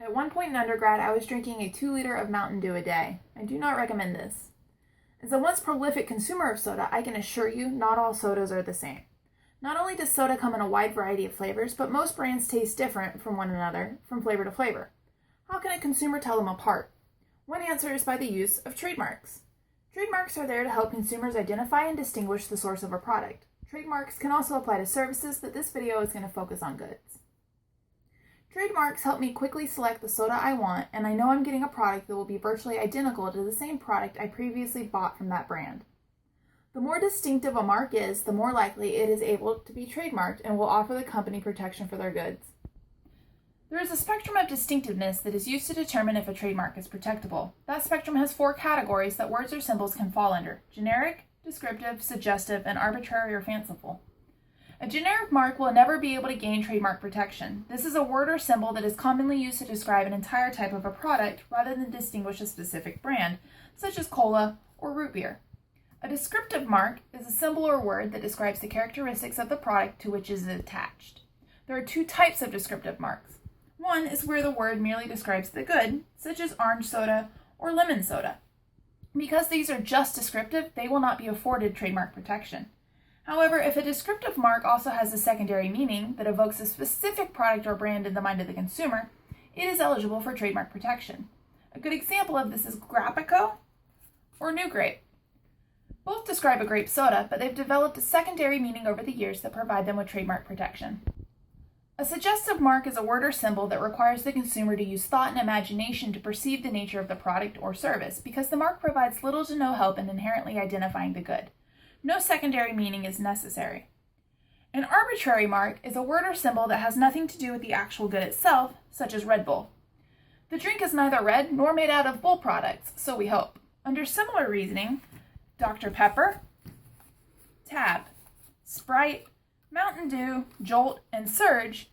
At one point in undergrad, I was drinking a 2-liter of Mountain Dew a day. I do not recommend this. As a once prolific consumer of soda, I can assure you not all sodas are the same. Not only does soda come in a wide variety of flavors, but most brands taste different from one another, from flavor to flavor. How can a consumer tell them apart? One answer is by the use of trademarks. Trademarks are there to help consumers identify and distinguish the source of a product. Trademarks can also apply to services, but this video is going to focus on goods. Trademarks help me quickly select the soda I want, and I know I'm getting a product that will be virtually identical to the same product I previously bought from that brand. The more distinctive a mark is, the more likely it is able to be trademarked and will offer the company protection for their goods. There is a spectrum of distinctiveness that is used to determine if a trademark is protectable. That spectrum has 4 categories that words or symbols can fall under: generic, descriptive, suggestive, and arbitrary or fanciful. A generic mark will never be able to gain trademark protection. This is a word or symbol that is commonly used to describe an entire type of a product rather than distinguish a specific brand, such as cola or root beer. A descriptive mark is a symbol or word that describes the characteristics of the product to which it is attached. There are 2 types of descriptive marks. One is where the word merely describes the good, such as orange soda or lemon soda. Because these are just descriptive, they will not be afforded trademark protection. However, if a descriptive mark also has a secondary meaning that evokes a specific product or brand in the mind of the consumer, it is eligible for trademark protection. A good example of this is Grappico or New Grape. Both describe a grape soda, but they've developed a secondary meaning over the years that provide them with trademark protection. A suggestive mark is a word or symbol that requires the consumer to use thought and imagination to perceive the nature of the product or service, because the mark provides little to no help in inherently identifying the good. No secondary meaning is necessary. An arbitrary mark is a word or symbol that has nothing to do with the actual good itself, such as Red Bull. The drink is neither red nor made out of Bull products, so we hope. Under similar reasoning, Dr. Pepper, Tab, Sprite, Mountain Dew, Jolt, and Surge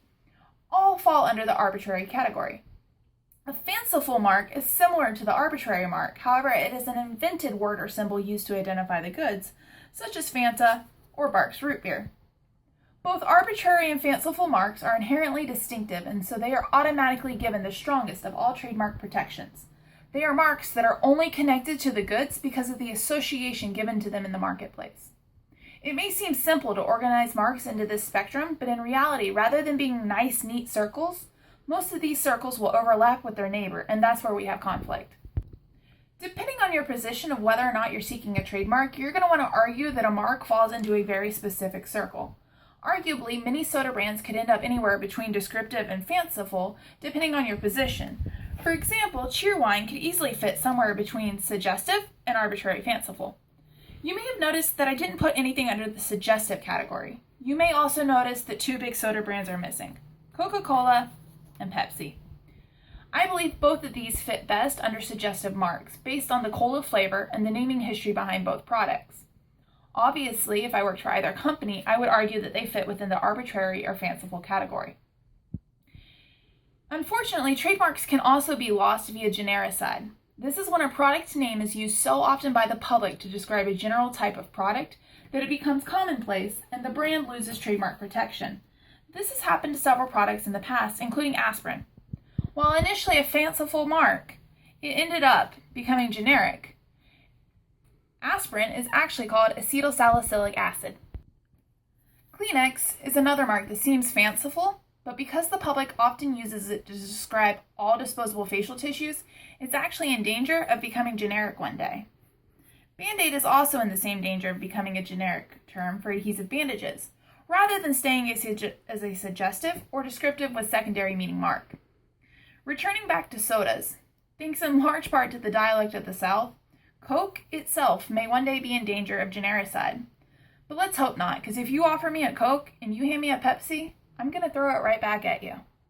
all fall under the arbitrary category. A fanciful mark is similar to the arbitrary mark, however, it is an invented word or symbol used to identify the goods, such as Fanta or Barq's root beer. Both arbitrary and fanciful marks are inherently distinctive, and so they are automatically given the strongest of all trademark protections. They are marks that are only connected to the goods because of the association given to them in the marketplace. It may seem simple to organize marks into this spectrum, but in reality, rather than being nice, neat circles, most of these circles will overlap with their neighbor, and that's where we have conflict. Depending on your position of whether or not you're seeking a trademark, you're going to want to argue that a mark falls into a very specific circle. Arguably, many soda brands could end up anywhere between descriptive and fanciful, depending on your position. For example, Cheerwine could easily fit somewhere between suggestive and arbitrary fanciful. You may have noticed that I didn't put anything under the suggestive category. You may also notice that 2 big soda brands are missing: Coca-Cola and Pepsi. I believe both of these fit best under suggestive marks, based on the cola flavor and the naming history behind both products. Obviously, if I worked for either company, I would argue that they fit within the arbitrary or fanciful category. Unfortunately, trademarks can also be lost via genericide. This is when a product name is used so often by the public to describe a general type of product that it becomes commonplace and the brand loses trademark protection. This has happened to several products in the past, including aspirin. While initially a fanciful mark, it ended up becoming generic. Aspirin is actually called acetylsalicylic acid. Kleenex is another mark that seems fanciful, but because the public often uses it to describe all disposable facial tissues, it's actually in danger of becoming generic one day. Band-Aid is also in the same danger of becoming a generic term for adhesive bandages, rather than staying as a suggestive or descriptive with secondary meaning mark. Returning back to sodas, thanks in large part to the dialect of the South, Coke itself may one day be in danger of genericide. But let's hope not, because if you offer me a Coke and you hand me a Pepsi, I'm going to throw it right back at you.